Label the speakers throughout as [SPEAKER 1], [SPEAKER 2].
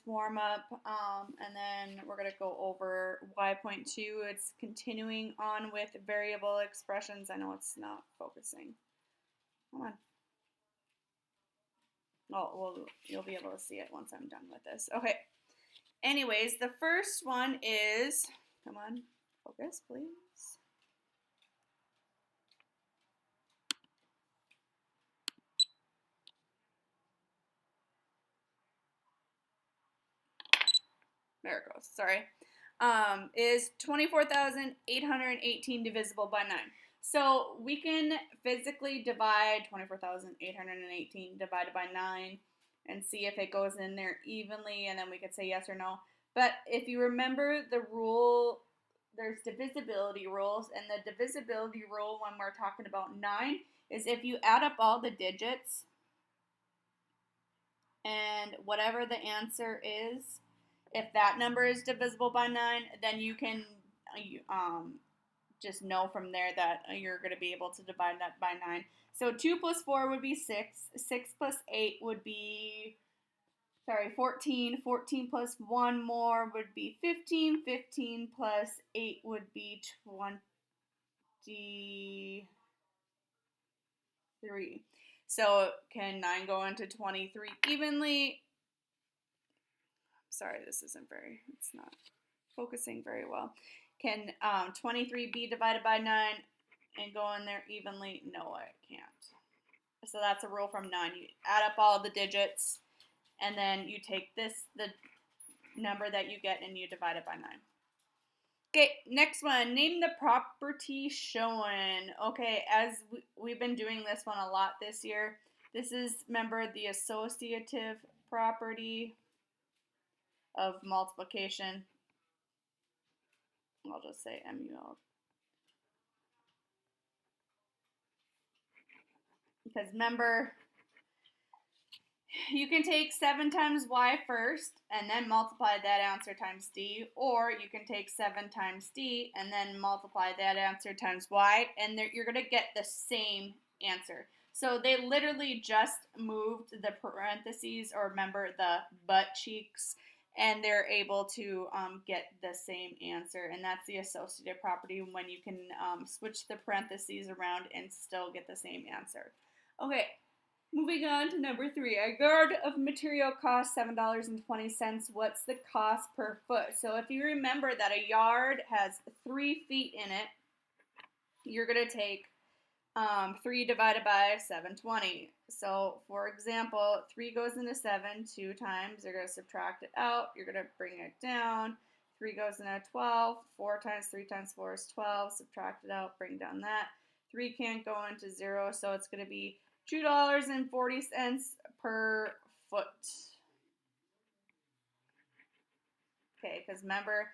[SPEAKER 1] warm up, and then we're going to go over Y.2. It's continuing on with variable expressions. I know it's not focusing. Come on. Oh, well, you'll be able to see it once I'm done with this. Okay. Anyways, the first one is, come on, focus, please. There it goes. Sorry. Is 24,818 divisible by 9. So we can physically divide 24,818 divided by 9 and see if it goes in there evenly, and then we could say yes or no. But if you remember the rule, there's divisibility rules, and the divisibility rule when we're talking about 9 is if you add up all the digits and whatever the answer is, if that number is divisible by 9, then you can just know from there that you're going to be able to divide that by 9. So 2 plus 4 would be 6. 6 plus 8 would be, 14. 14 plus 1 more would be 15. 15 plus 8 would be 23. So can 9 go into 23 evenly? Sorry, it's not focusing very well. Can 23 be divided by 9 and go in there evenly? No, it can't. So that's a rule from 9. You add up all the digits, and then you take the number that you get, and you divide it by 9. Okay, next one. Name the property shown. Okay, as we've been doing this one a lot this year. This is, remember, the associative property of multiplication. I'll just say MUL. Because remember, you can take 7 times y first and then multiply that answer times d, or you can take 7 times d and then multiply that answer times y, and you're going to get the same answer. So they literally just moved the parentheses, or remember the butt cheeks, and they're able to get the same answer, and that's the associative property, when you can switch the parentheses around and still get the same answer. Okay, moving on to number 3. A yard of material costs $7.20. What's the cost per foot? So if you remember that a yard has 3 feet in it, you're going to take 3 divided by 720. So, for example, 3 goes into 7 2 times. You're going to subtract it out. You're going to bring it down. 3 goes into 12. 4 times 3 times 4 is 12. Subtract it out. Bring down that. 3 can't go into 0, so it's going to be $2.40 per foot. Okay, because remember,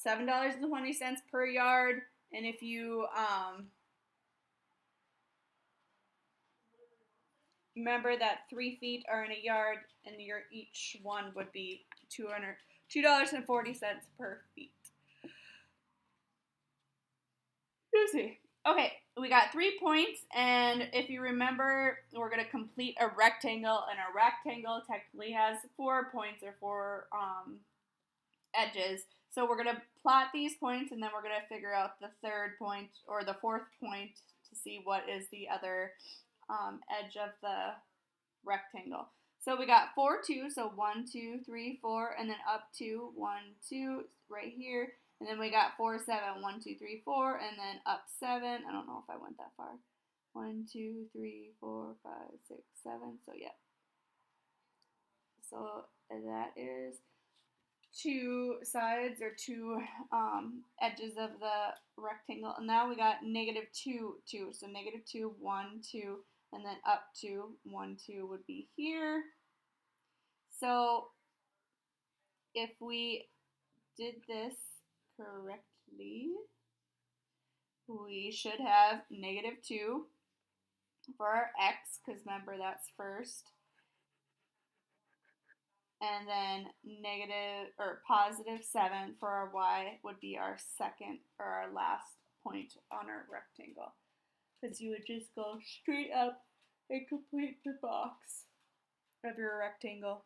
[SPEAKER 1] $7.20 per yard, and if you remember that 3 feet are in a yard, and each one would be $2.40 per feet. Let's see. Okay, we got 3 points, and if you remember, we're going to complete a rectangle, and a rectangle technically has 4 points, or 4 edges. So we're going to plot these points, and then we're going to figure out the 3rd point, or the 4th point, to see what is the other edge of the rectangle. So we got 4, 2, so 1, 2, 3, 4, and then up 2, 1, 2, right here. And then we got 4, 7, 1, 2, 3, 4, and then up 7. I don't know if I went that far. 1, 2, 3, 4, 5, 6, 7. So yeah. So that is 2 sides, or 2 edges of the rectangle. And now we got -2, 2. So -2, 1, 2, and then up 2, 1, 2 would be here. So if we did this correctly, we should have -2 for our x, because remember that's first, and then +7 for our y would be our second, or our last point on our rectangle, because you would just go straight up and complete the box of your rectangle.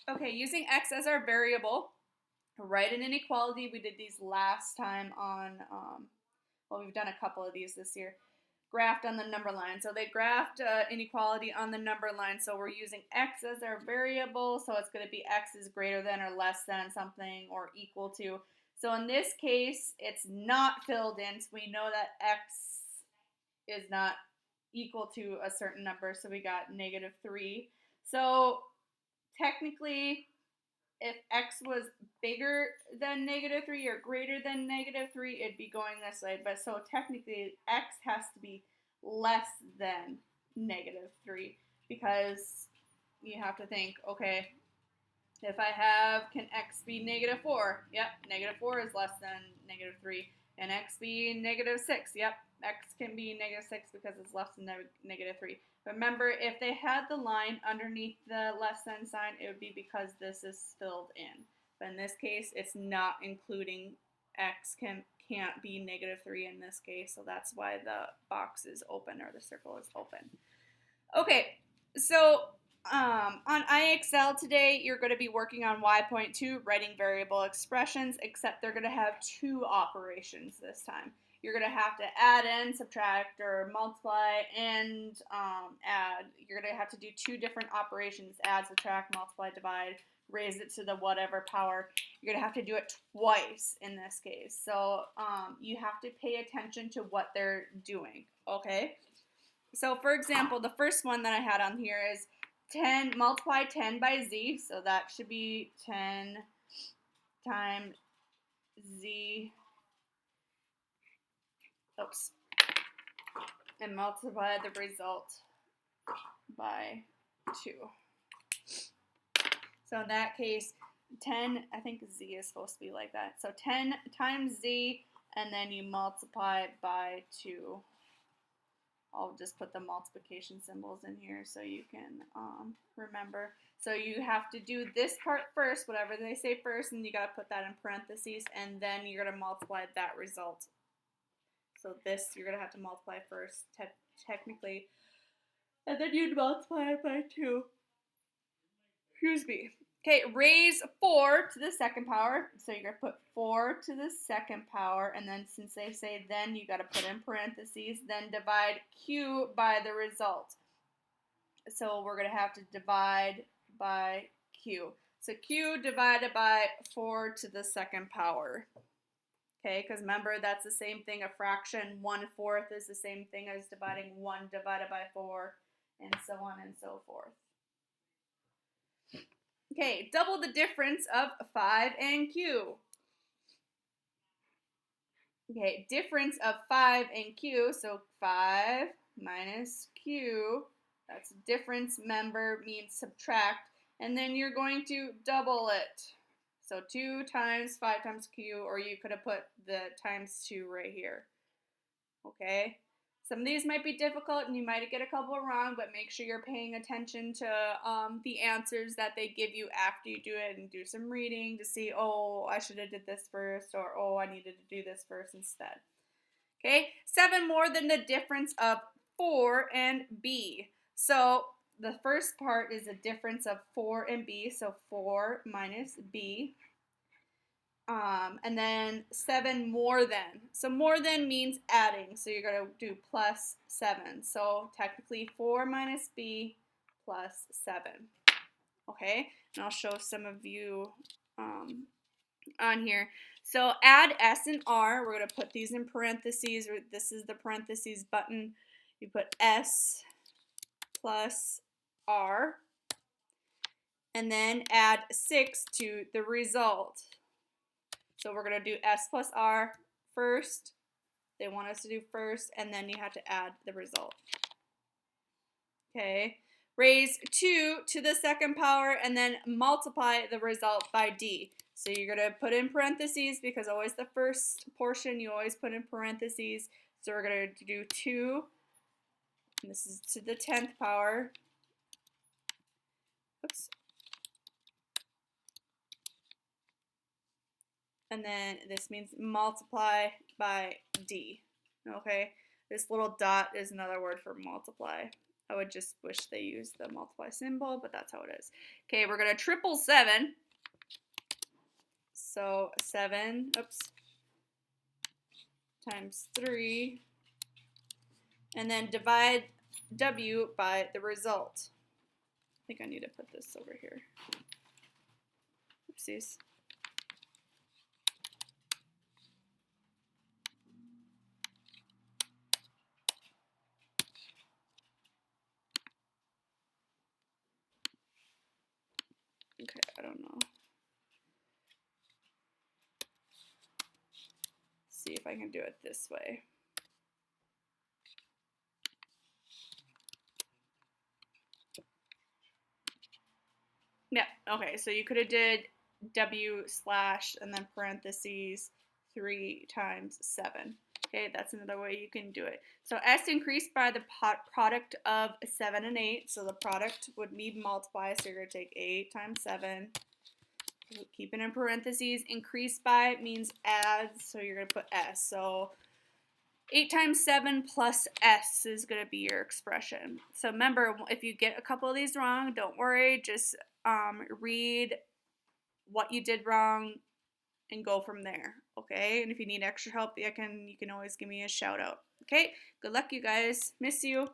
[SPEAKER 1] Okay, using x as our variable, write an inequality. We did these last time on, well, we've done a couple of these this year. Graphed on the number line. So they graphed inequality on the number line. So we're using x as our variable. So it's going to be x is greater than or less than something or equal to. So in this case, it's not filled in. So we know that x is not equal to a certain number. So we got -3. So technically, if x was bigger than -3 or greater than -3, it'd be going this way. But so technically, x has to be less than -3 because you have to think, okay, if I have, can x be -4? Yep, -4 is less than -3. And x be -6? Yep, x can be -6 because it's less than -3. Remember, if they had the line underneath the less than sign, it would be because this is filled in. But in this case, it's not including x can't be -3 in this case, so that's why the box is open or the circle is open. Okay, so on IXL today, you're going to be working on Y.2, writing variable expressions, except they're going to have 2 operations this time. You're going to have to add in, subtract, or multiply, and add. You're going to have to do 2 different operations, add, subtract, multiply, divide, raise it to the whatever power. You're going to have to do it twice in this case. So you have to pay attention to what they're doing, okay? So for example, the first one that I had on here is 10, multiply 10 by z, so that should be 10 times z, and multiply the result by 2. So in that case, 10, I think z is supposed to be like that. So 10 times z, and then you multiply by 2. I'll just put the multiplication symbols in here so you can remember. So you have to do this part first, whatever they say first, and you got to put that in parentheses, and then you're going to multiply that result. So this, you're going to have to multiply first, technically, and then you'd multiply it by 2. Excuse me. Okay, raise 4 to the second power. So you're going to put 4 to the second power, and then since they say then, you got to put in parentheses, then divide q by the result. So we're going to have to divide by q. So q divided by 4 to the second power. Okay, because remember, that's the same thing, a fraction. 1/4 is the same thing as dividing 1 divided by 4, and so on and so forth. Okay, double the difference of 5 and q. Okay, difference of 5 and q, so 5 minus q, that's difference, member, means subtract, and then you're going to double it. So 2 times 5 times q, or you could have put the times 2 right here. Okay? Some of these might be difficult and you might get a couple wrong, but make sure you're paying attention to the answers that they give you after you do it, and do some reading to see, oh, I should have did this first, or oh, I needed to do this first instead. Okay, 7 more than the difference of 4 and b. So the first part is a difference of 4 and b, so 4 minus b. And then 7 more than. So more than means adding. So you're going to do plus 7. So technically 4 minus b plus 7. Okay, and I'll show some of you on here. So add s and r. We're going to put these in parentheses. This is the parentheses button. You put s plus r. And then add 6 to the result. So we're going to do s plus r first. They want us to do first, and then you have to add the result. Okay. Raise 2 to the second power, and then multiply the result by d. So you're going to put in parentheses, because always the first portion you always put in parentheses. So we're going to do 2, and this is to the 10th power. Oops. And then this means multiply by d. Okay, this little dot is another word for multiply. I would just wish they used the multiply symbol, but that's how it is. Okay, we're going to triple 7. So 7, times 3. And then divide W by the result. I think I need to put this over here. Oopsies. Okay, I don't know. See if I can do it this way. Yeah, okay, so you could have did W slash and then parentheses 3 times 7. Okay, that's another way you can do it. So S increased by the product of 7 and 8. So the product would need multiply. So you're going to take 8 times 7. Keep it in parentheses. Increased by means add. So you're going to put S. So 8 times 7 plus S is going to be your expression. So remember, if you get a couple of these wrong, don't worry. Just read what you did wrong and go from there, okay? And if you need extra help, you can always give me a shout out, okay? Good luck, you guys. Miss you.